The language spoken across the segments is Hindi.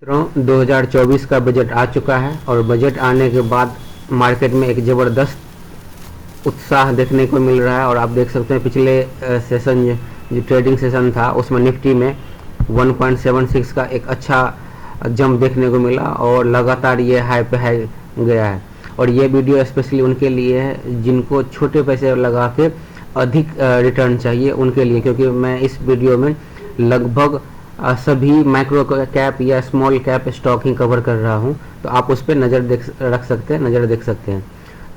मित्रों 2024 का बजट आ चुका है और बजट आने के बाद मार्केट में एक ज़बरदस्त उत्साह देखने को मिल रहा है। और आप देख सकते हैं पिछले सेशन जो ट्रेडिंग सेशन था उसमें निफ्टी में 1.76 का एक अच्छा जंप देखने को मिला और लगातार ये हाई पे हाई गया है। और ये वीडियो स्पेशली उनके लिए है जिनको छोटे पैसे लगा के अधिक रिटर्न चाहिए उनके लिए, क्योंकि मैं इस वीडियो में लगभग सभी माइक्रो कैप या स्मॉल कैप स्टॉक ही कवर कर रहा हूं, तो आप उस पर नज़र देख सकते हैं।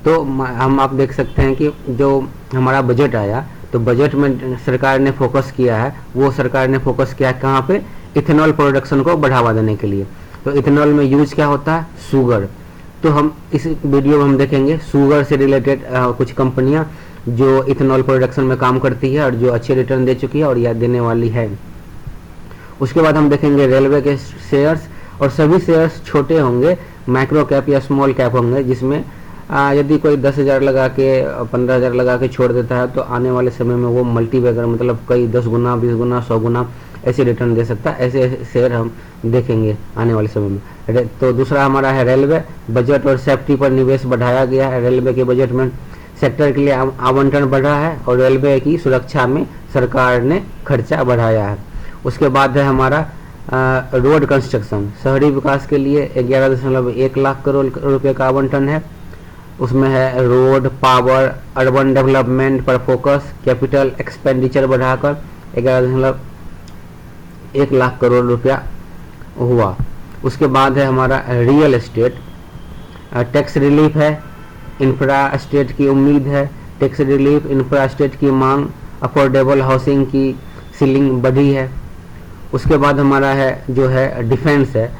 तो हम आप देख सकते हैं कि जो हमारा बजट आया तो बजट में सरकार ने फोकस किया है, वो सरकार ने फोकस किया है कहाँ पे, इथेनॉल प्रोडक्शन को बढ़ावा देने के लिए। तो इथेनॉल में यूज क्या होता है, शुगर। तो हम इस वीडियो में हम देखेंगे शुगर से रिलेटेड कुछ कंपनियां जो इथेनॉल प्रोडक्शन में काम करती है और जो अच्छे रिटर्न दे चुकी है और या देने वाली है। उसके बाद हम देखेंगे रेलवे के शेयर्स, और सभी शेयर्स छोटे होंगे, माइक्रो कैप या स्मॉल कैप होंगे, जिसमें यदि कोई 10,000 लगा के 15,000 लगा के छोड़ देता है तो आने वाले समय में वो मल्टीबैगर मतलब कई 10 गुना 20 गुना 100 गुना ऐसे रिटर्न दे सकता है। ऐसे शेयर हम देखेंगे आने वाले समय में। तो दूसरा हमारा है रेलवे। बजट और सेफ्टी पर निवेश बढ़ाया गया है। रेलवे के बजट में सेक्टर के लिए आवंटन बढ़ा है और रेलवे की सुरक्षा में सरकार ने खर्चा बढ़ाया है। उसके बाद है हमारा रोड कंस्ट्रक्शन। शहरी विकास के लिए 11.1 लाख करोड़ रुपए का आवंटन है। उसमें है रोड, पावर, अर्बन डेवलपमेंट पर फोकस। कैपिटल एक्सपेंडिचर बढ़ाकर 11.1 लाख करोड़ रुपया हुआ। उसके बाद है हमारा रियल एस्टेट। टैक्स रिलीफ है, इंफ्रा स्टेट की उम्मीद है। टैक्स रिलीफ, इंफ्रा स्टेट की मांग, अफोर्डेबल हाउसिंग की सीलिंग बढ़ी है। उसके बाद हमारा है जो है डिफेंस है।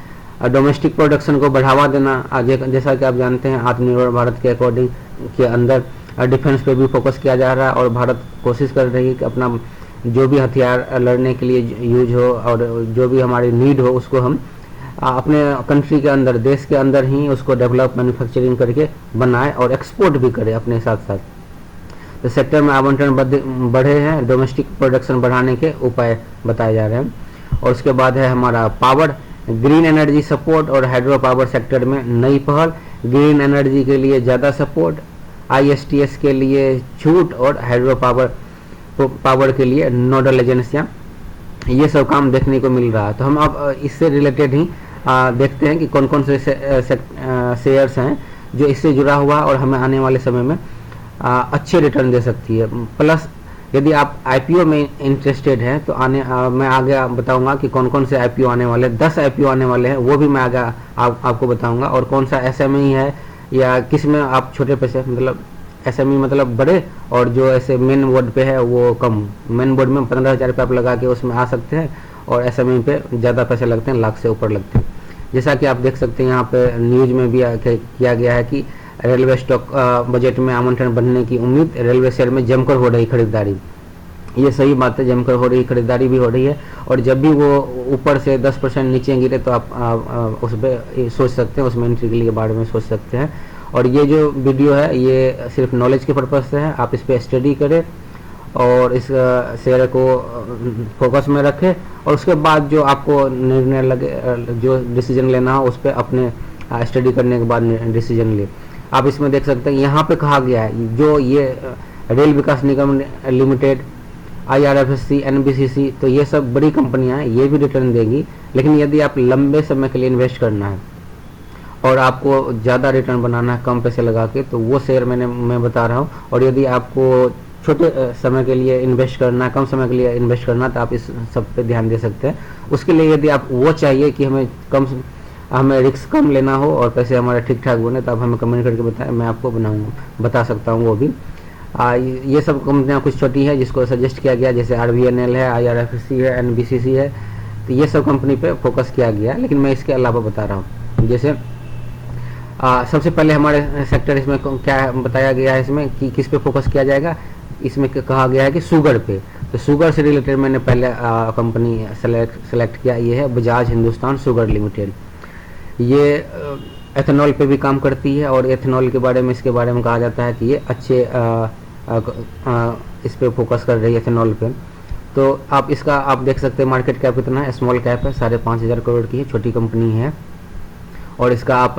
डोमेस्टिक प्रोडक्शन को बढ़ावा देना, जैसा कि आप जानते हैं आत्मनिर्भर भारत के अकॉर्डिंग के अंदर डिफेंस पे भी फोकस किया जा रहा है और भारत कोशिश कर रही है कि अपना जो भी हथियार लड़ने के लिए यूज हो और जो भी हमारी नीड हो उसको हम अपने कंट्री के अंदर, देश के अंदर ही उसको डेवलप मैन्युफैक्चरिंग करके बनाए और एक्सपोर्ट भी करे अपने साथ साथ। तो सेक्टर में आवंटन बढ़े हैं, डोमेस्टिक प्रोडक्शन बढ़ाने के उपाय बताए जा रहे हैं। और उसके बाद है हमारा पावर, ग्रीन एनर्जी सपोर्ट और हाइड्रो पावर सेक्टर में नई पहल। ग्रीन एनर्जी के लिए ज़्यादा सपोर्ट, ISTS के लिए छूट और हाइड्रो पावर के लिए नोडल एजेंसियां, ये सब काम देखने को मिल रहा है। तो हम अब इससे रिलेटेड ही देखते हैं कि कौन कौन से शेयर्स हैं जो इससे जुड़ा हुआ और हमें आने वाले समय में अच्छे रिटर्न दे सकती है। प्लस यदि आप IPO में इंटरेस्टेड हैं तो मैं आगे बताऊंगा कि कौन कौन से IPO आने वाले, 10 IPO आने वाले हैं, वो भी मैं आगे आपको बताऊंगा। और कौन सा SME है या किस में आप छोटे पैसे, मतलब SME मतलब बड़े, और जो ऐसे मेन बोर्ड पे है वो कम। मेन बोर्ड में 15,000 रुपये आप लगा के उसमें आ सकते हैं और SME पे ज़्यादा पैसे लगते हैं, लाख से ऊपर लगते हैं। जैसा कि आप देख सकते हैं यहाँ पे न्यूज में भी किया गया है कि रेलवे स्टॉक बजट में आवंटन बढ़ने की उम्मीद, रेलवे शेयर में जमकर हो रही खरीदारी। ये सही बात है, जमकर हो रही खरीदारी भी हो रही है। और जब भी वो ऊपर से 10% नीचे गिरे तो आप उस पर सोच सकते हैं, उसमें एंट्री के लिए बारे में सोच सकते हैं। और ये जो वीडियो है ये सिर्फ नॉलेज के पर्पज से है, आप इस पर स्टडी करें और इस शेयर को फोकस में रखें और उसके बाद जो आपको निर्णय लगे, जो डिसीजन लेना हो उस पर अपने स्टडी करने के बाद डिसीजन ले। आप इसमें देख सकते हैं यहाँ पे कहा गया है जो ये रेल विकास निगम लिमिटेड, IRFC, NBCC, तो ये सब बड़ी कंपनियां हैं, ये भी रिटर्न देंगी। लेकिन यदि आप लंबे समय के लिए इन्वेस्ट करना है और आपको ज़्यादा रिटर्न बनाना है कम पैसे लगा के, तो वो शेयर मैं बता रहा हूँ। और यदि आपको छोटे समय के लिए इन्वेस्ट करना है, कम समय के लिए इन्वेस्ट करना है, तो आप इस सब पे ध्यान दे सकते हैं। उसके लिए यदि आप वो चाहिए कि हमें रिस्क कम लेना हो और पैसे हमारे ठीक ठाक बने, तो आप हमें कमेंट करके बताएं, मैं आपको बता सकता हूँ वो भी। ये सब कंपनियां कुछ छोटी है जिसको सजेस्ट किया गया, जैसे RVNL है, IRFC है, NBCC है, तो ये सब कंपनी पे फोकस किया गया है। लेकिन मैं इसके अलावा बता रहा हूँ, जैसे सबसे पहले हमारे सेक्टर इसमें क्या बताया गया है इसमें कि किस पे फोकस किया जाएगा। इसमें कहा गया है कि शुगर पे। तो शुगर से रिलेटेड मैंने पहले कंपनी सेलेक्ट किया, ये है बजाज हिंदुस्तान शुगर लिमिटेड। ये एथेनॉल पे भी काम करती है और एथेनॉल के बारे में, इसके बारे में कहा जाता है कि ये अच्छे इस पे फोकस कर रही है, एथेनॉल पे। तो आप इसका आप देख सकते हैं मार्केट कैप कितना है, स्मॉल कैप है, 5,500 करोड़ की है, छोटी कंपनी है। और इसका आप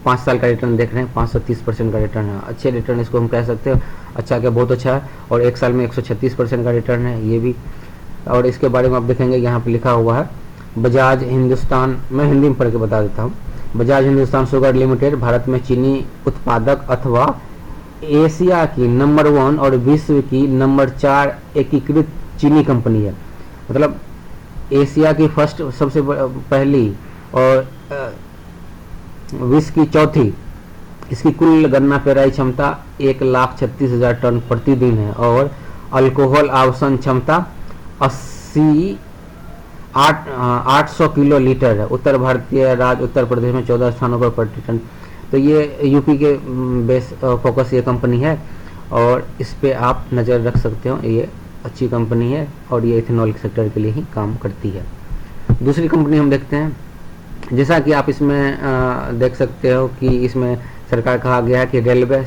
5 साल का रिटर्न देख रहे हैं, 530% का रिटर्न है। अच्छे रिटर्न इसको हम कह सकते हैं, अच्छा क्या बहुत अच्छा है। और 1 साल में 136% का रिटर्न है ये भी। और इसके बारे में आप देखेंगे यहाँ पे लिखा हुआ है बजाज हिंदुस्तान, मैं हिंदी में पढ़ के बता देता हूँ। बजाज हिंदुस्तान शुगर लिमिटेड भारत में चीनी उत्पादक अथवा एशिया की नंबर 1 और विश्व की नंबर 4 एकीकृत चीनी कंपनी है। मतलब एशिया की फर्स्ट सबसे पहली और विश्व की चौथी। इसकी कुल गन्ना पेराई क्षमता 1,36,000 टन प्रतिदिन है और अल्कोहल आवसन क्षमता 800 किलो लीटर है। उत्तर भारतीय राज्य उत्तर प्रदेश में 14 स्थानों पर प्रति टन। तो ये यूपी के बेस फोकस ये कंपनी है और इस पे आप नज़र रख सकते हो। ये अच्छी कंपनी है और ये इथेनॉल सेक्टर के लिए ही काम करती है। दूसरी कंपनी हम देखते हैं, जैसा कि आप इसमें देख सकते हो कि इसमें सरकार कहा गया है कि रेलवे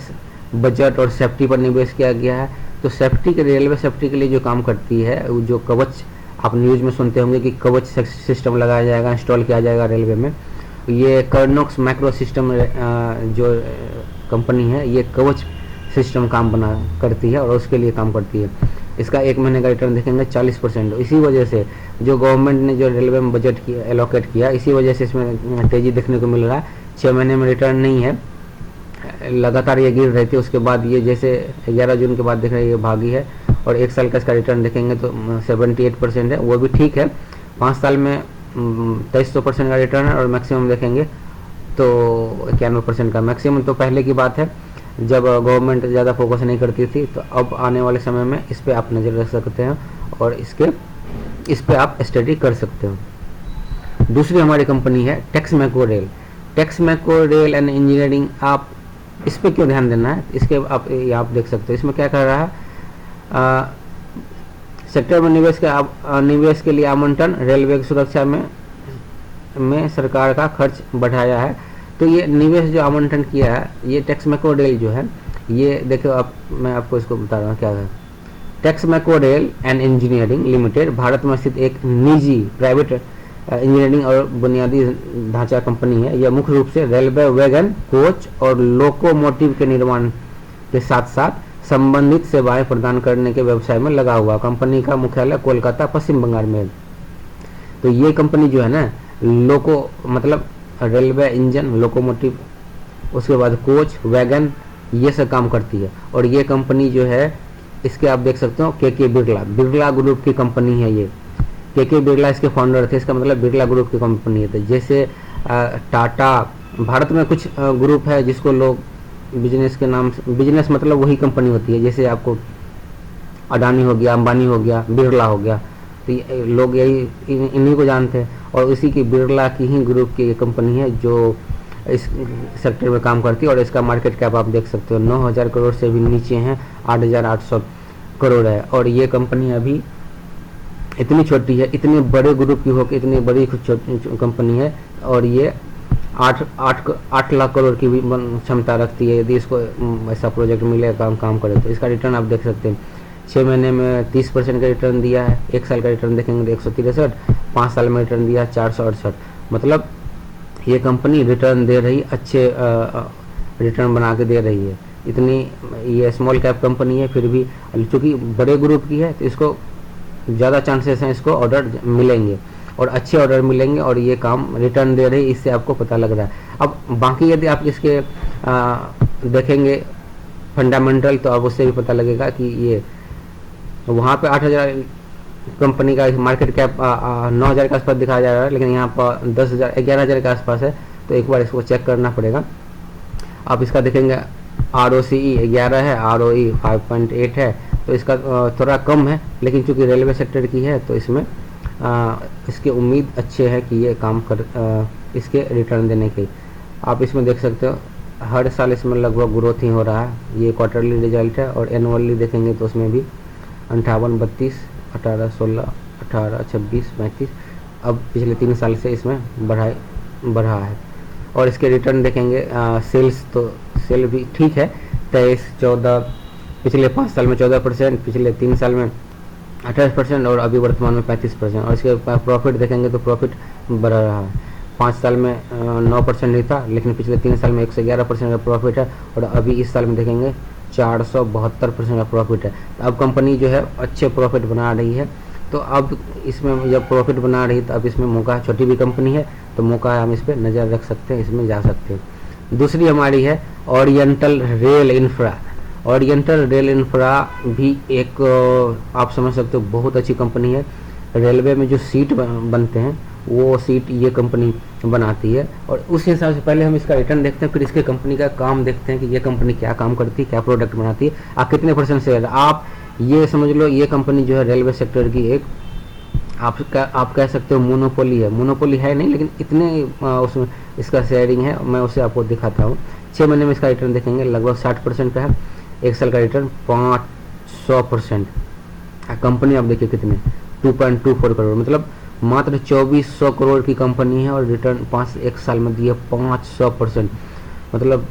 बजट और सेफ्टी पर निवेश किया गया है। तो सेफ्टी के रेलवे सेफ्टी के लिए जो काम करती है, जो कवच आप न्यूज़ में सुनते होंगे कि कवच सिस्टम लगाया जाएगा, इंस्टॉल किया जाएगा रेलवे में। ये कर्नोक्स माइक्रो सिस्टम जो कंपनी है ये कवच सिस्टम काम करती है और उसके लिए काम करती है। इसका 1 महीने का रिटर्न देखेंगे 40%। इसी वजह से जो गवर्नमेंट ने जो रेलवे में बजट किया एलोकेट किया, इसी वजह से इसमें तेज़ी देखने को मिल रहा है। 6 महीने में रिटर्न नहीं है, लगातार ये गिर रही थी। उसके बाद ये जैसे 11 जून के बाद देख रहे हैं ये भागी है और 1 साल का इसका रिटर्न देखेंगे तो 78% है, वो भी ठीक है। 5 साल में 2300% का रिटर्न है और मैक्सिमम देखेंगे तो 91% का मैक्सिमम। तो पहले की बात है जब गवर्नमेंट ज़्यादा फोकस नहीं करती थी। तो अब आने वाले समय में इस पर आप नज़र रख सकते हैं और इस पर आप स्टडी कर सकते हो। दूसरी हमारी कंपनी है Texmaco rail. Texmaco rail and engineering, आप इस पर क्यों ध्यान देना है, इसके आप देख सकते हो। इसमें क्या कर रहा है, सेक्टर में निवेश के लिए आवंटन, रेलवे की सुरक्षा में सरकार का खर्च बढ़ाया है। तो ये निवेश जो आवंटन किया है, ये टेक्समैको रेल जो है, ये देखो मैं आपको इसको बता रहा हूँ क्या है। Texmaco rail and engineering limited Bharat में स्थित एक निजी प्राइवेट इंजीनियरिंग और बुनियादी ढांचा कंपनी है। यह मुख्य रूप से रेलवे वैगन, कोच और लोकोमोटिव के निर्माण के साथ साथ संबंधित सेवाएं प्रदान करने के व्यवसाय में लगा हुआ। कंपनी का मुख्यालय कोलकाता पश्चिम बंगाल में है। तो ये कंपनी जो है ना, मतलब रेलवे इंजन, लोकोमोटिव, उसके बाद कोच, वैगन, ये सब काम करती है। और ये कंपनी जो है, इसके आप देख सकते हो के बिरला ग्रुप की कंपनी है ये। के बिरला इसके फाउंडर थे, इसका मतलब बिरला ग्रुप की कंपनी है। तो जैसे टाटा, भारत में कुछ ग्रुप है जिसको लोग बिजनेस के नाम से, बिजनेस मतलब वही कंपनी होती है। जैसे आपको अडानी हो गया, अंबानी हो गया, बिरला हो गया, तो लोग यही इन्हीं को जानते हैं। और इसी की बिरला की ही ग्रुप की कंपनी है जो इस सेक्टर में काम करती है। और इसका मार्केट कैप आप देख सकते हो 9,000 करोड़ से भी नीचे हैं, 8,800 करोड़ है। और ये कंपनी अभी इतनी छोटी है, इतने बड़े ग्रुप की होकर इतनी बड़ी कंपनी है और ये 8 लाख करोड़ की भी क्षमता रखती है। यदि इसको ऐसा प्रोजेक्ट मिले, काम करे, तो इसका रिटर्न आप देख सकते हैं 6 महीने में 30% का रिटर्न दिया है। 1 साल का रिटर्न देखेंगे तो 163, 5 साल में रिटर्न दिया 468। मतलब ये कंपनी रिटर्न दे रही, अच्छे रिटर्न बना के दे रही है। इतनी ये स्मॉल कैप कंपनी है, फिर भी चूँकि बड़े ग्रुप की है तो इसको ज़्यादा चांसेस हैं इसको ऑर्डर मिलेंगे और अच्छे ऑर्डर मिलेंगे और ये काम रिटर्न दे रही, इससे आपको पता लग रहा है। अब बाकी यदि आप इसके देखेंगे फंडामेंटल, तो अब उससे भी पता लगेगा कि ये वहाँ पे 8,000 कंपनी का मार्केट कैप 9,000 के आसपास दिखाया जा रहा है, लेकिन यहाँ पर 10,000 11,000 के आसपास है। तो एक बार इसको चेक करना पड़ेगा। आप इसका देखेंगे ROCE 11 है, ROE 5.8 है, तो इसका थोड़ा कम है, लेकिन चूंकि रेलवे सेक्टर की है तो इसमें इसके उम्मीद अच्छे है कि ये काम इसके रिटर्न देने की। आप इसमें देख सकते हो हर साल इसमें लगभग ग्रोथ ही हो रहा है। ये क्वार्टरली रिजल्ट है और एनुअली देखेंगे तो उसमें भी 58, 32, 18, 16, 18, 26, 35, अब पिछले 3 साल से इसमें बढ़ा है। और इसके रिटर्न देखेंगे सेल्स, तो सेल भी ठीक है 23, 14, पिछले 5 साल में 14%, पिछले 3 साल में 28% और अभी वर्तमान में 35%। और इसके प्रॉफिट देखेंगे तो प्रॉफिट बढ़ रहा है। 5 साल में 9% ही था, लेकिन पिछले 3 साल में 111% का प्रॉफिट है, और अभी इस साल में देखेंगे 472% का प्रॉफिट है। तो अब कंपनी जो है अच्छे प्रॉफिट बना रही है। तो अब इसमें जब प्रॉफिट बना रही है तो अब इसमें मौका, छोटी भी कंपनी है तो मौका है, हम इस पर नज़र रख सकते हैं, इसमें जा सकते हैं। दूसरी हमारी है oriental rail infra. Oriental rail infra भी एक आप समझ सकते हो बहुत अच्छी कंपनी है। रेलवे में जो सीट बनते हैं वो सीट ये कंपनी बनाती है, और उस हिसाब से पहले हम इसका रिटर्न देखते हैं, फिर इसके कंपनी का काम देखते हैं कि ये कंपनी क्या काम करती है, क्या प्रोडक्ट बनाती है, आप कितने % शेयर। आप ये समझ लो ये कंपनी जो है रेलवे सेक्टर की एक आप कह सकते हो मोनोपोली है। मोनोपोली है नहीं, लेकिन इतने उसमें इसका शेयरिंग है, मैं उसे आपको दिखाता हूँ। 6 महीने में इसका रिटर्न देखेंगे लगभग 60% का है, 1 साल का रिटर्न 500%। कंपनी आप देखिए कितने 2.24 करोड़, मतलब मात्र 2400 करोड़ की कंपनी है, और रिटर्न 1 साल में दिए 500%। मतलब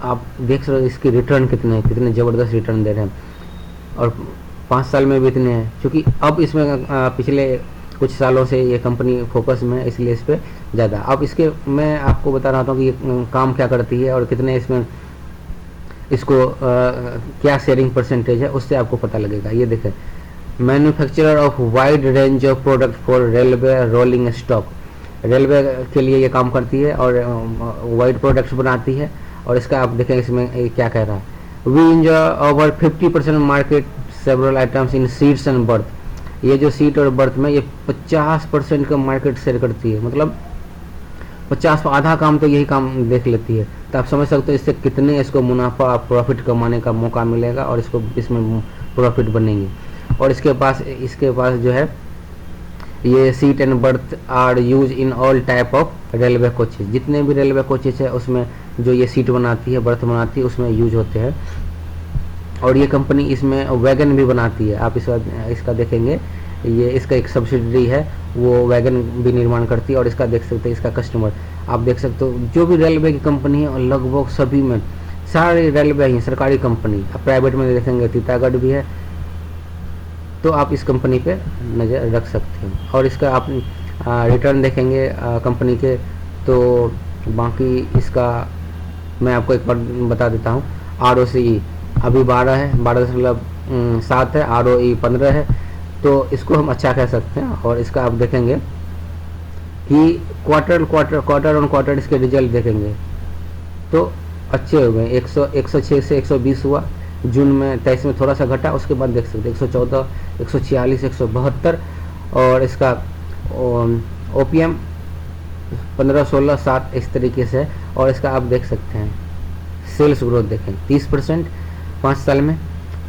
आप देख सकते हो इसकी रिटर्न कितने ज़बरदस्त रिटर्न दे रहे हैं, और 5 साल में भी इतने हैं। क्योंकि अब इसमें पिछले कुछ सालों से ये कंपनी फोकस में है, इसलिए इस पर ज़्यादा। अब इसके मैं आपको बता रहा हूँ कि ये काम क्या करती है और कितने इसमें इसको क्या शेयरिंग % है, उससे आपको पता लगेगा। ये देखें, manufacturer of wide range of product for railway rolling stock. Railway के लिए ये काम करती है और वाइड प्रोडक्ट्स बनाती है। और इसका आप देखें इसमें क्या कह रहा है, we enjoy over 50% market several items in seats and berth. ये जो सीट और बर्थ में ये 50% का मार्केट शेयर करती है, मतलब 50 आधा काम तो यही काम देख लेती है। तो आप समझ सकते हो इससे कितने इसको मुनाफा प्रॉफिट कमाने का मौका मिलेगा, और इसको इसमें प्रॉफिट बनेंगे। और इसके पास जो है ये seat and berth are use in all type of railway coaches. जितने भी रेलवे कोचेज है उसमें जो ये सीट बनाती है, बर्थ बनाती है, उसमें यूज होते हैं। और ये कंपनी इसमें वैगन भी बनाती है। आप इसका देखेंगे, ये इसका एक सब्सिडरी है, वो वैगन भी निर्माण करती है। और इसका देख सकते हैं, इसका कस्टमर आप देख सकते हो, जो भी रेलवे की कंपनी है लगभग सभी में सारी रेलवे ही सरकारी कंपनी। अब प्राइवेट में देखेंगे टीटागढ़ भी है, तो आप इस कंपनी पे नज़र रख सकते हैं। और इसका आप रिटर्न देखेंगे कंपनी के, तो बाकी इसका मैं आपको एक बार बता देता हूँ। ROCE अभी 12 है, 12.7 है, ROE 15 है, तो इसको हम अच्छा कह सकते हैं। और इसका आप देखेंगे कि क्वार्टर ऑन क्वार्टर इसके रिजल्ट देखेंगे तो अच्छे हो गए। 106 से 120 हुआ, जून में 23 में थोड़ा सा घटा, उसके बाद देख सकते 114, 146, 172। और इसका OPM 15, 16, 7 इस तरीके से। और इसका आप देख सकते हैं सेल्स ग्रोथ देखें 30% 5 साल में,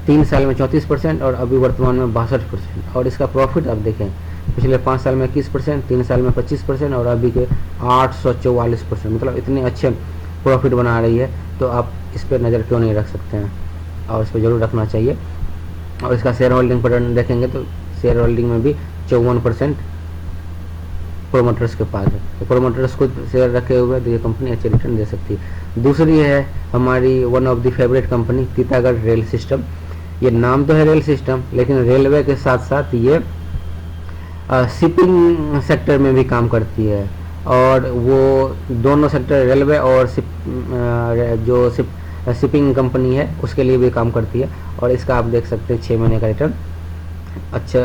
3 साल में 34%, और अभी वर्तमान में 62%। और इसका प्रॉफिट आप देखें पिछले 5 साल में 21%, 3 साल में 25%, और अभी के 844%। मतलब इतने अच्छे प्रॉफिट बना रही है, तो आप इस पर नज़र क्यों नहीं रख सकते हैं, और इस पर ज़रूर रखना चाहिए। और इसका शेयर होल्डिंग पैटर्न देखेंगे तो शेयर होल्डिंग में भी 54% प्रोमोटर्स के पास है। तो प्रोमोटर्स को शेयर रखे हुए तो ये कंपनी अच्छे रिटर्न दे सकती है। दूसरी है हमारी one of the favourite company Titagarh rail system. ये नाम तो है रेल सिस्टम, लेकिन रेलवे के साथ साथ ये शिपिंग सेक्टर में भी काम करती है। और वो दोनों सेक्टर रेलवे और शिपिंग कंपनी है उसके लिए भी काम करती है। और इसका आप देख सकते हैं 6 महीने का रिटर्न अच्छा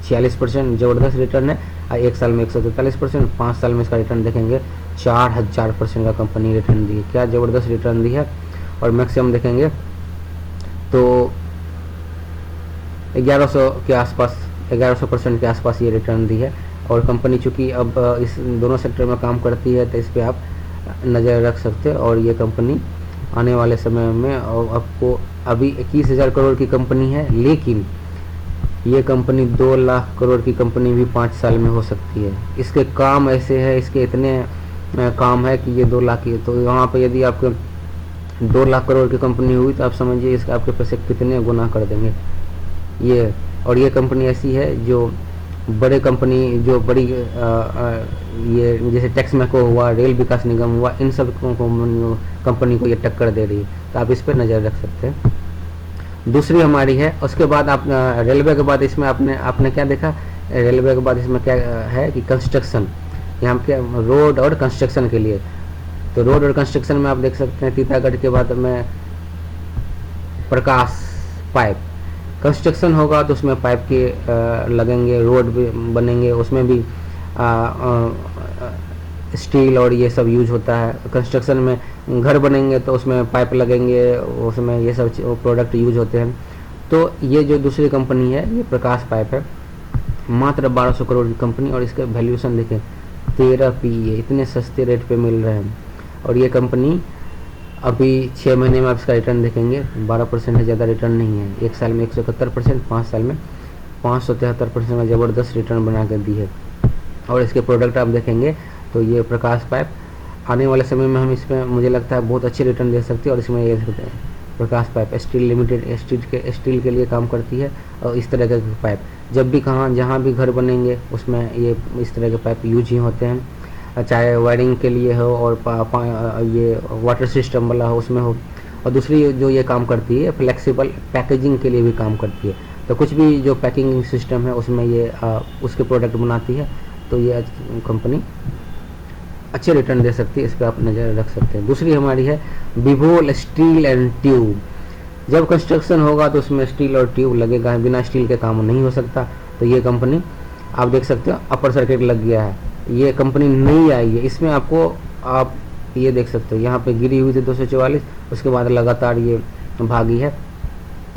46% ज़बरदस्त रिटर्न है। 1 साल में 143%, 5 साल में इसका रिटर्न देखेंगे 4000% का कंपनी रिटर्न दी है। क्या ज़बरदस्त रिटर्न दी है। और मैक्सिमम देखेंगे तो 1100 के आसपास 1100% के आसपास ये रिटर्न दी है। और कंपनी चूँकि अब इस दोनों सेक्टर में काम करती है तो इस पर आप नज़र रख सकते हैं। और ये कंपनी आने वाले समय में और आपको अभी 21,000 करोड़ की कंपनी है, लेकिन ये कंपनी 2 लाख करोड़ की कंपनी भी 5 साल में हो सकती है। इसके काम ऐसे है, इसके इतने काम है कि ये 2 लाख की, तो वहाँ पे यदि आपके 2 लाख करोड़ की कंपनी हुई तो आप समझिए इसके आपके पैसे कितने गुना कर देंगे ये। और ये कंपनी ऐसी है जो बड़े कंपनी जो बड़ी ये जैसे टेक्समैको हुआ, रेल विकास निगम हुआ, इन सब कंपनी को ये टक्कर दे रही है। तो आप इस पर नज़र रख सकते हैं। दूसरी हमारी है। उसके बाद आप रेलवे के बाद इसमें आपने क्या देखा, रेलवे के बाद इसमें क्या है कि कंस्ट्रक्शन, यहाँ पे रोड और कंस्ट्रक्शन के लिए। तो रोड और कंस्ट्रक्शन में आप देख सकते हैं टीटागढ़ के बाद में प्रकाश पाइप। कंस्ट्रक्शन होगा तो उसमें पाइप के लगेंगे, रोड भी बनेंगे, उसमें भी स्टील और ये सब यूज होता है। कंस्ट्रक्शन में घर बनेंगे तो उसमें पाइप लगेंगे, उसमें ये सब प्रोडक्ट यूज होते हैं। तो ये जो दूसरी कंपनी है ये प्रकाश पाइप है, मात्र 1200 करोड़ की कंपनी, और इसका वैल्यूएशन देखें 13 PE, इतने सस्ते रेट पे मिल रहे हैं। और ये कंपनी अभी 6 महीने में आप इसका रिटर्न देखेंगे 12% से ज़्यादा रिटर्न नहीं है। 1 साल में 171%, 5 साल में 573% में ज़बरदस्त रिटर्न बना कर दी है। और इसके प्रोडक्ट आप देखेंगे तो ये प्रकाश पाइप आने वाले समय में हम इसमें मुझे लगता है बहुत अच्छे रिटर्न दे सकती है। और इसमें ये प्रकाश पाइप स्टील लिमिटेड स्टील के लिए काम करती है। और इस तरह के पाइप जब भी जहाँ भी घर बनेंगे उसमें ये इस तरह के पाइप यूज ही होते हैं, चाहे वायरिंग के लिए हो और ये वाटर सिस्टम वाला हो उसमें हो। और दूसरी जो ये काम करती है फ्लेक्सिबल पैकेजिंग के लिए भी काम करती है। तो कुछ भी जो पैकिंग सिस्टम है उसमें ये उसके प्रोडक्ट बनाती है। तो ये कंपनी अच्छे रिटर्न दे सकती है, इस पर आप नज़र रख सकते हैं। दूसरी हमारी है विभोल स्टील एंड ट्यूब। जब कंस्ट्रक्शन होगा तो उसमें स्टील और ट्यूब लगेगा, बिना स्टील के काम नहीं हो सकता। तो ये कंपनी आप देख सकते हो अपर सर्किट लग गया है, ये कंपनी नई आई है। इसमें आपको आप ये देख सकते हो यहाँ पे गिरी हुई थी 244, उसके बाद लगातार ये भागी है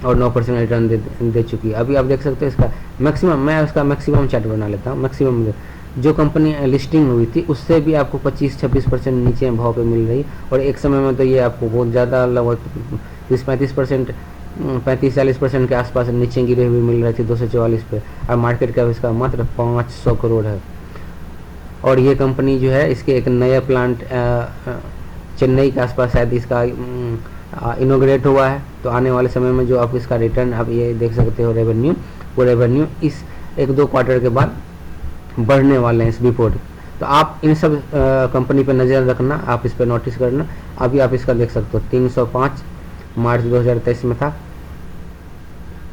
और 9% रिटर्न दे चुकी है। अभी आप देख सकते हो इसका मैक्सिमम, मैं उसका मैक्सिमम चार्ट बना लेता हूँ। मैक्सिमम जो कंपनी लिस्टिंग हुई थी उससे भी आपको 25-26% नीचे भाव पे मिल रही। और एक समय में तो ये आपको बहुत ज़्यादा लगभग 30-35%, 35-40% के आसपास नीचे गिरे हुए मिल रहे थे 244 पे। और मार्केट कैप इसका मात्र 500 करोड़ है। और ये कंपनी जो है इसके एक नया प्लांट चेन्नई के आसपास शायद इसका इनोग्रेट हुआ है। तो आने वाले समय में जो आप इसका रिटर्न आप ये देख सकते हो रेवेन्यू, वो रेवेन्यू इस 1-2 क्वार्टर के बाद बढ़ने वाले हैं इस बिफोर। तो आप इन सब कंपनी पे नज़र रखना, आप इस पे नोटिस करना। अभी आप इसका देख सकते हो 305 मार्च 2023 में था,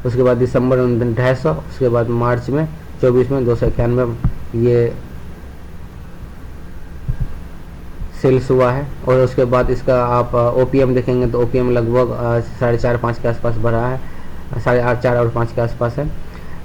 उसके बाद दिसंबर में 250, उसके बाद मार्च में 24 में 291 ये सेल्स हुआ है। और उसके बाद इसका आप OPM देखेंगे तो OPM लगभग 4.5-5 के आसपास बढ़ा है, 4.5 और 5 के आसपास है।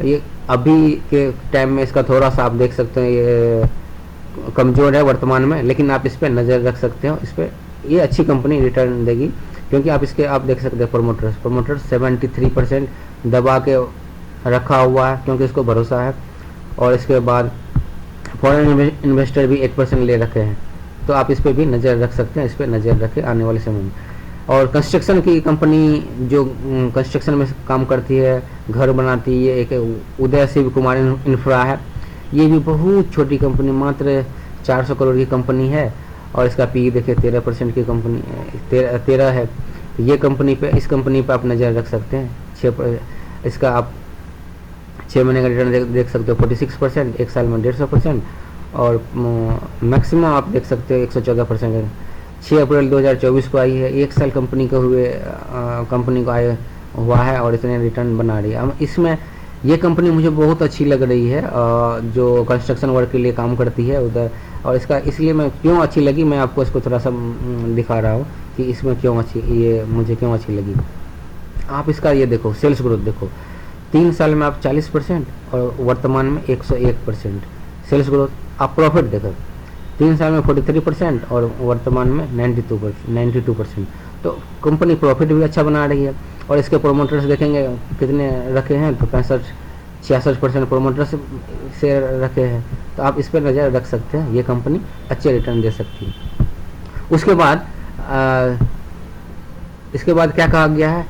ये अभी के टाइम में इसका थोड़ा सा आप देख सकते हैं ये कमज़ोर है वर्तमान में, लेकिन आप इस पर नज़र रख सकते हो। इस पर ये अच्छी कंपनी रिटर्न देगी, क्योंकि आप इसके आप देख सकते हैं प्रमोटर्स 73% दबा के रखा हुआ है, क्योंकि इसको भरोसा है। और इसके बाद फॉरेन इन्वेस्टर भी 8% ले रखे हैं। तो आप इस पर भी नज़र रख सकते हैं, इस पर नज़र रखें आने वाले समय में। और कंस्ट्रक्शन की कंपनी जो कंस्ट्रक्शन में काम करती है, घर बनाती है, एक उदय शिव कुमार इंफ्रा है। ये भी बहुत छोटी कंपनी, मात्र 400 करोड़ की कंपनी है। और इसका PE देखिए 13% की कंपनी 13 है। तो ये कंपनी पे, इस कंपनी पे आप नज़र रख सकते हैं। इसका आप 6 महीने का रिटर्न देख सकते हो 46%, 1 साल में 150%। और मैक्सिमम आप देख सकते हो 114%। 6 अप्रैल 2024 को आई है, 1 साल कंपनी को आया हुआ है और इतने रिटर्न बना रही है। अब इसमें ये कंपनी मुझे बहुत अच्छी लग रही है, जो कंस्ट्रक्शन वर्क के लिए काम करती है उधर। और इसका इसलिए मैं क्यों अच्छी लगी, मैं आपको इसको थोड़ा सा दिखा रहा हूँ कि इसमें क्यों अच्छी, ये मुझे क्यों अच्छी लगी। आप इसका ये देखो सेल्स ग्रोथ देखो, 3 साल में आप 40% और वर्तमान में 101% सेल्स ग्रोथ। आप प्रॉफिट देखो, 3 साल में 43% और वर्तमान में 92%। तो कंपनी प्रॉफिट भी अच्छा बना रही है। और इसके प्रोमोटर्स देखेंगे कितने रखे हैं, तो 65-66% प्रोमोटर्स से रखे हैं। तो आप इस पर नज़र रख सकते हैं, ये कंपनी अच्छे रिटर्न दे सकती है। उसके बाद इसके बाद क्या कहा गया है,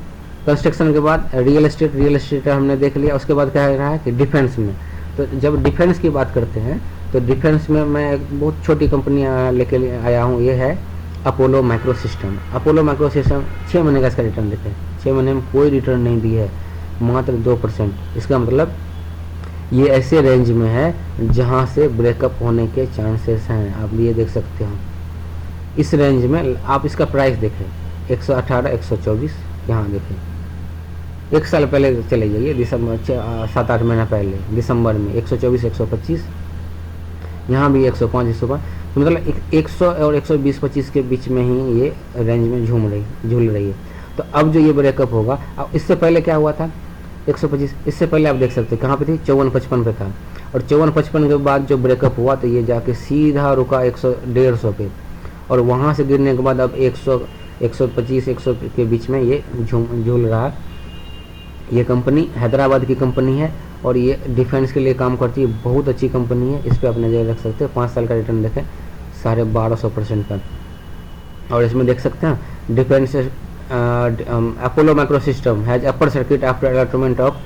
कंस्ट्रक्शन के बाद रियल एस्टेट हमने देख लिया। उसके बाद क्या रहा है कि डिफेंस में, तो जब डिफेंस की बात करते हैं तो डिफेंस में मैं एक बहुत छोटी कंपनी लेके आया हूँ, ये है Apollo micro system. Apollo micro system 6 महीने का इसका रिटर्न देते हैं, 6 महीने में कोई रिटर्न नहीं दी है, मात्र 2%। इसका मतलब ये ऐसे रेंज में है जहाँ से ब्रेकअप होने के चांसेस हैं। आप ये देख सकते हो इस रेंज में। आप इसका प्राइस देखें 118, 124, यहाँ देखें 1 साल पहले चले जाइए, दिसंबर 7-8 महीना पहले दिसंबर में 124, 125, यहाँ भी 105, 105, तो मतलब 100 और 120-25 के बीच में ही ये रेंज में झूल रही है। तो अब जो ये ब्रेकअप होगा, अब इससे पहले क्या हुआ था 125, इससे पहले आप देख सकते हैं कहाँ पे थी 54-55 पे था, और 54-55 के बाद जो ब्रेकअप हुआ तो ये जाके सीधा रुका 100-150 पे, और वहाँ से गिरने के बाद अब 100, 125, 100 के बीच में ये झूल रहा है। ये कंपनी हैदराबाद की कंपनी है और ये डिफेंस के लिए काम करती है, बहुत अच्छी कंपनी है, इस पर आप नज़र रख सकते हैं। 5 साल का रिटर्न देखें 1250% का, और इसमें देख सकते हैं defence Apollo micro system has upper circuit after allotment of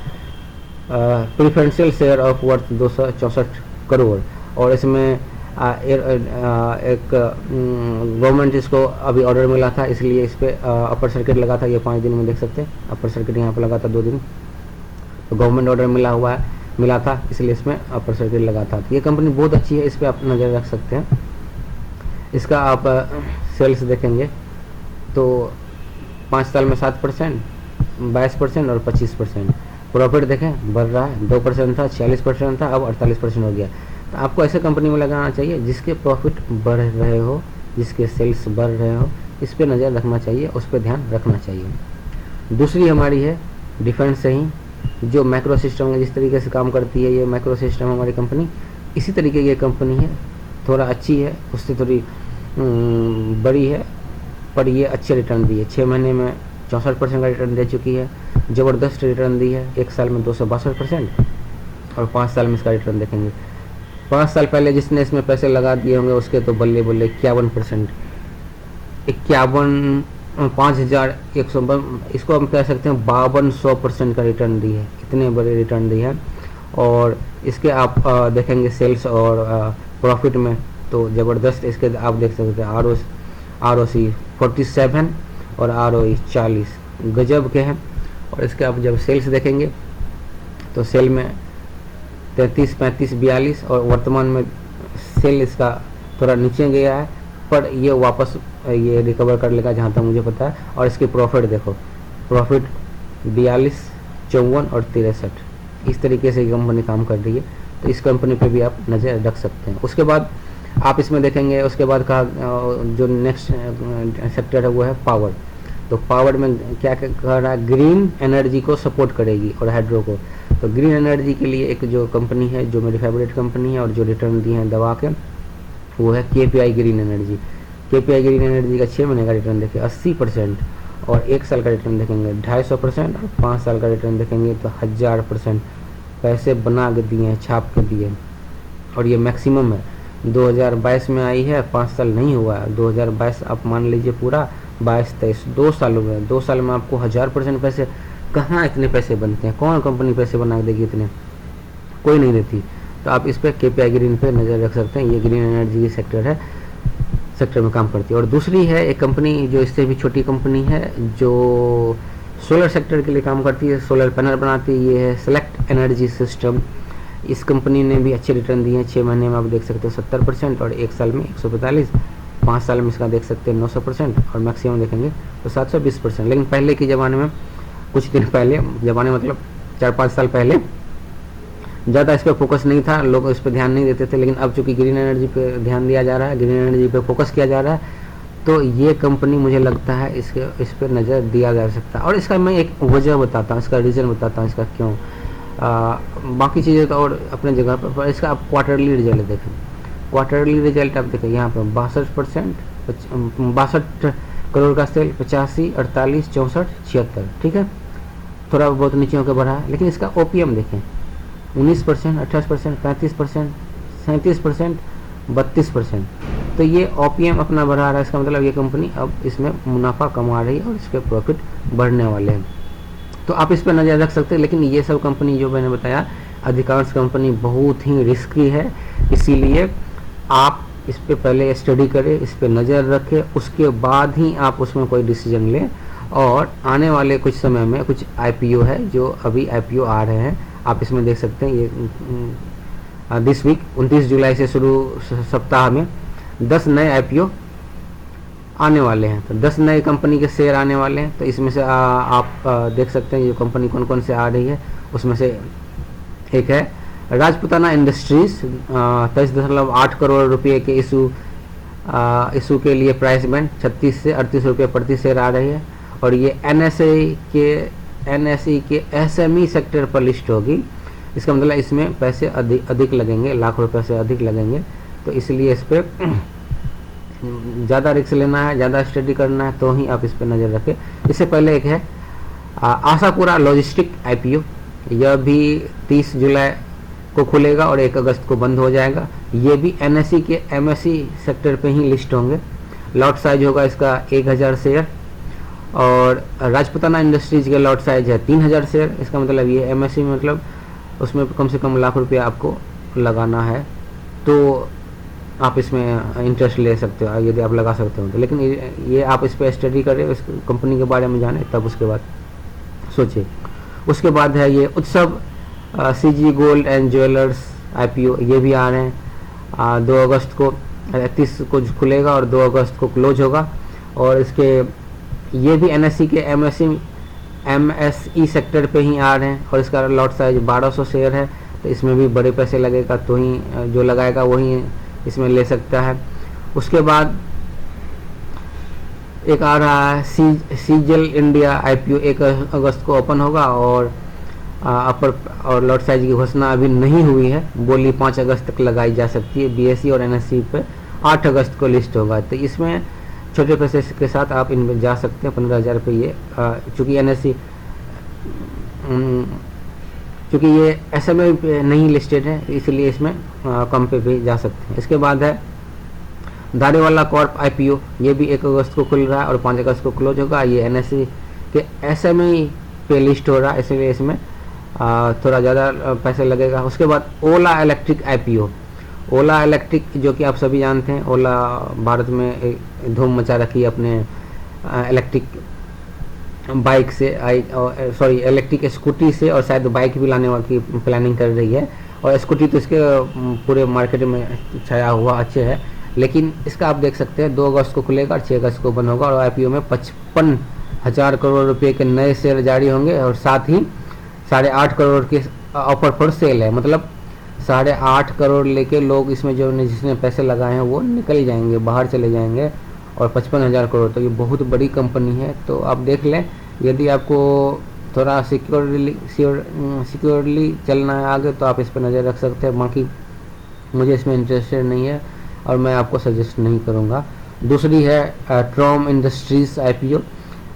preferential share of worth 264 crore, और इसमें एक गवर्नमेंट इसको अभी ऑर्डर मिला था, इसलिए इस पर अपर सर्किट लगा था। ये 5 दिन में देख सकते हैं अपर सर्किट यहाँ पर लगा था 2 दिन, तो गवर्नमेंट ऑर्डर मिला था, इसलिए इसमें अपर सर्किट लगा था। ये कंपनी बहुत अच्छी है, इस पर आप नज़र रख सकते हैं। इसका आप सेल्स देखेंगे तो 5 साल में 7%, 22% और 25%। प्रॉफिट देखें बढ़ रहा है, 2% था, 46% था, अब 48% हो गया। तो आपको ऐसे कंपनी में लगाना चाहिए जिसके प्रॉफिट बढ़ रहे हो, जिसके सेल्स बढ़ रहे हो, इस पर नज़र रखना चाहिए, उस पर ध्यान रखना चाहिए। दूसरी हमारी है डिफेंस से ही, जो मैक्रो सिस्टम है, जिस तरीके से काम करती है ये मैक्रो सिस्टम हमारी कंपनी, इसी तरीके की कंपनी है, थोड़ा अच्छी है, उससे थोड़ी बड़ी है, पर ये अच्छे रिटर्न दी है। 6 महीने में 64% का रिटर्न दे चुकी है, ज़बरदस्त रिटर्न दी है। 1 साल में 262% और 5 साल में इसका रिटर्न देखेंगे। 5 साल पहले जिसने इसमें पैसे लगा दिए होंगे उसके तो बल्ले बल्ले 51%, 51,5,100, इसको हम कह सकते हैं 5200% का रिटर्न दी है, इतने बड़े रिटर्न दी है। और इसके आप देखेंगे सेल्स और प्रॉफिट में तो ज़बरदस्त इसके आप देख सकते हैं। ROC 47 और ROE 40 गजब के हैं। और इसके आप जब सेल्स देखेंगे तो सेल में 33, 35, 42, और वर्तमान में सेल इसका थोड़ा नीचे गया है, पर ये वापस ये रिकवर कर लेगा जहाँ तक मुझे पता है। और इसकी प्रॉफिट देखो, प्रॉफिट 42, 54 और 63, इस तरीके से ये कंपनी काम कर रही है, तो इस कंपनी पे भी आप नज़र रख सकते हैं। उसके बाद आप इसमें देखेंगे, उसके बाद का जो नेक्स्ट सेक्टर है वो है पावर। तो पावर में क्या कर रहा है, ग्रीन एनर्जी को सपोर्ट करेगी और हाइड्रो को। तो ग्रीन एनर्जी के लिए एक जो कंपनी है, जो मेरी फेवरेट कंपनी है और जो रिटर्न दिए हैं दबा के, वो है KPI green energy. KPI green energy का 6 महीने का रिटर्न देखें 80%, और 1 साल का रिटर्न देखेंगे 250%, और 5 साल का रिटर्न देखेंगे तो 1000% पैसे बना के दिए हैं, छाप के दिए। और ये मैक्सिमम है, 2022 में आई है, 5 साल नहीं हुआ है। 2022 आप मान लीजिए पूरा, 22-23 2 साल हुए। 2 साल में आपको 1000% पैसे, कहाँ इतने पैसे बनते हैं, कौन कंपनी पैसे बना देगी इतने, कोई नहीं देती। तो आप इस पर KPI ग्रीन पे नज़र रख सकते हैं। ये ग्रीन एनर्जी की सेक्टर में काम करती है। और दूसरी है एक कंपनी जो इससे भी छोटी कंपनी है, जो सोलर सेक्टर के लिए काम करती है, सोलर पैनल बनाती है, ये है सेलेक्ट एनर्जी सिस्टम। इस कंपनी ने भी अच्छे रिटर्न दिए हैं। 6 महीने में आप देख सकते हो 70%, और 1 साल में 145, 5 साल में इसका देख सकते हैं 900%, और मैक्सिमम देखेंगे तो 720%। लेकिन पहले के ज़माने में, कुछ दिन पहले ज़माने मतलब 4-5 साल पहले, ज़्यादा इस पर फोकस नहीं था, लोग इस पर ध्यान नहीं देते थे। लेकिन अब चूँकि ग्रीन एनर्जी पे ध्यान दिया जा रहा है, ग्रीन एनर्जी पे फोकस किया जा रहा है, तो ये कंपनी मुझे लगता है इस पर नज़र दिया जा सकता है। और इसका मैं एक वजह बताता हूँ, इसका रीज़न बताता हूँ इसका क्यों। बाकी चीज़ें तो और अपने जगह पर इसका आप क्वार्टरली रिजल्ट देखें। क्वार्टरली रिजल्ट आप देखें, यहाँ पर 62%, 62 करोड़ का सेल, 85, 48, 64, 76, ठीक है, थोड़ा बहुत नीचे होकर बढ़ा है। लेकिन इसका OPM देखें, 19%, 28%, 35%, 37%, 32%। तो ये OPM अपना बढ़ा रहा है, इसका मतलब ये कंपनी अब इसमें मुनाफा कमा रही है और इसके प्रॉफिट बढ़ने वाले हैं। तो आप इस पर नज़र रख सकते हैं। लेकिन ये सब कंपनी जो मैंने बताया, अधिकांश कंपनी बहुत ही रिस्की है, इसीलिए आप इस पर पहले स्टडी करें, इस पर नज़र रखें, उसके बाद ही आप उसमें कोई डिसीजन लें। और आने वाले कुछ समय में कुछ IPO है, जो अभी IPO आ रहे हैं, आप इसमें देख सकते हैं। ये दिस वीक 29 जुलाई से शुरू सप्ताह में 10 नए IPO आने वाले हैं। तो 10 नए कंपनी के शेयर आने वाले हैं। तो इसमें से आप देख सकते हैं ये कंपनी कौन कौन से आ रही है। उसमें से एक है राजपुताना इंडस्ट्रीज, 23.8 करोड़ रुपए के इशू के लिए प्राइस बैंड 36 से 38 रुपये प्रति शेयर आ रही है। और ये NSE के SME सेक्टर पर लिस्ट होगी। इसका मतलब इसमें पैसे अधिक लगेंगे, लाख रुपए से अधिक लगेंगे। तो इसलिए इस पर ज़्यादा रिस्क लेना है, ज़्यादा स्टडी करना है, तो ही आप इस पर नज़र रखें। इससे पहले एक है आशापुरा लॉजिस्टिक IPO। यह भी 30 जुलाई को खुलेगा और 1 अगस्त को बंद हो जाएगा। ये भी NSE के MSE सेक्टर पे ही लिस्ट होंगे। लॉट साइज होगा इसका 1000 शेयर और राजपुताना इंडस्ट्रीज के लॉट साइज है 3000 शेयर। इसका मतलब ये MSE मतलब उसमें कम से कम लाख रुपया आपको लगाना है, तो आप इसमें इंटरेस्ट ले सकते हो यदि आप लगा सकते हो तो। लेकिन ये आप इस पर स्टडी करें, इस कंपनी के बारे में जाने, तब उसके बाद सोचिए। उसके बाद है ये उत्सव CG gold and jewellers IPO। ये भी आ रहे हैं 2 अगस्त को, 31 को खुलेगा और 2 अगस्त को क्लोज होगा। और इसके ये भी NSE के MSE सेक्टर पे ही आ रहे हैं और इसका लॉट साइज 1200 शेयर है। तो इसमें भी बड़े पैसे लगेगा, तो ही जो लगाएगा वही इसमें ले सकता है। उसके बाद एक आ रहा है सीजल इंडिया IPO, 1 अगस्त को ओपन होगा और अपर और लॉट साइज की घोषणा अभी नहीं हुई है। बोली 5 अगस्त तक लगाई जा सकती है। BSE और NSE पे 8 अगस्त को लिस्ट होगा। तो इसमें छोटे पैसे के साथ आप इनमें जा सकते हैं। 15,000 रुपये ये चूँकि NSE क्योंकि ये SMA पे नहीं लिस्टेड है, इसलिए इसमें कम पे भी जा सकते हैं। इसके बाद है दारेवाला कॉर्प IPO। ये भी 1 अगस्त को खुल रहा है और 5 अगस्त को क्लोज होगा। ये NSE के SMA पे लिस्ट हो रहा है, इसलिए इसमें थोड़ा ज़्यादा पैसे लगेगा। उसके बाद ओला इलेक्ट्रिक IPO। ओला इलेक्ट्रिक जो कि आप सभी जानते हैं, ओला भारत में एक धूम मचा रखी है अपने इलेक्ट्रिक बाइक से, इलेक्ट्रिक स्कूटी से, और शायद बाइक भी लाने की प्लानिंग कर रही है। और स्कूटी तो इसके पूरे मार्केट में छाया हुआ अच्छे है। लेकिन इसका आप देख सकते हैं 2 अगस्त को खुलेगा और 6 अगस्त को बंद होगा। और IPO में 55,000 करोड़ रुपए के नए शेयर जारी होंगे और साथ ही 8.5 करोड़ के ऑफर पर सेल है। मतलब 8.5 करोड़ लेके लोग इसमें जो जिसने पैसे लगाए हैं वो निकल जाएंगे, बाहर चले जाएंगे। और 55,000 करोड़, तो ये बहुत बड़ी कंपनी है। तो आप देख लें, यदि आपको थोड़ा सिक्योरली चलना है आगे, तो आप इस पर नज़र रख सकते हैं। बाकी मुझे इसमें इंटरेस्टेड नहीं है और मैं आपको सजेस्ट नहीं करूँगा। दूसरी है ट्रॉम इंडस्ट्रीज IPO।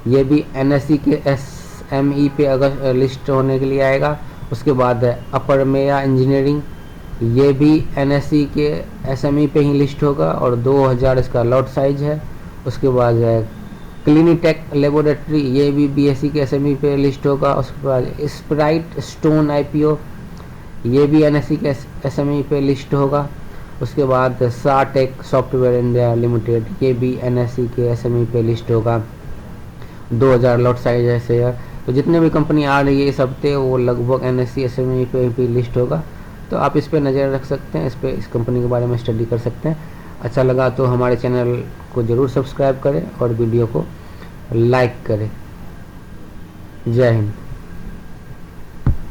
ये भी NSE के SME पे अगर लिस्ट होने के लिए आएगा। उसके बाद है अपर मेया इंजीनियरिंग। ये भी NSE के SME पे ही लिस्ट होगा और 2000 इसका लॉट साइज है। उसके बाद है क्लिनिटेक लेबोरेटरी। ये भी BSE के SME पे लिस्ट होगा। उसके बाद स्प्राइट स्टोन IPO। ये भी NSE के SME पे लिस्ट होगा। उसके बाद साटेक सॉफ्टवेयर इंडिया लिमिटेड। ये भी NSE के SME पे लिस्ट होगा। 2000 लॉट साइज है शेयर। तो जितने भी कंपनी आ रही है इस हफ्ते, वो लगभग NSE SME पे भी लिस्ट होगा। तो आप इस पर नज़र रख सकते हैं, इस कंपनी के बारे में स्टडी कर सकते हैं। अच्छा लगा तो हमारे चैनल को ज़रूर सब्सक्राइब करें और वीडियो को लाइक करें। जय हिंद।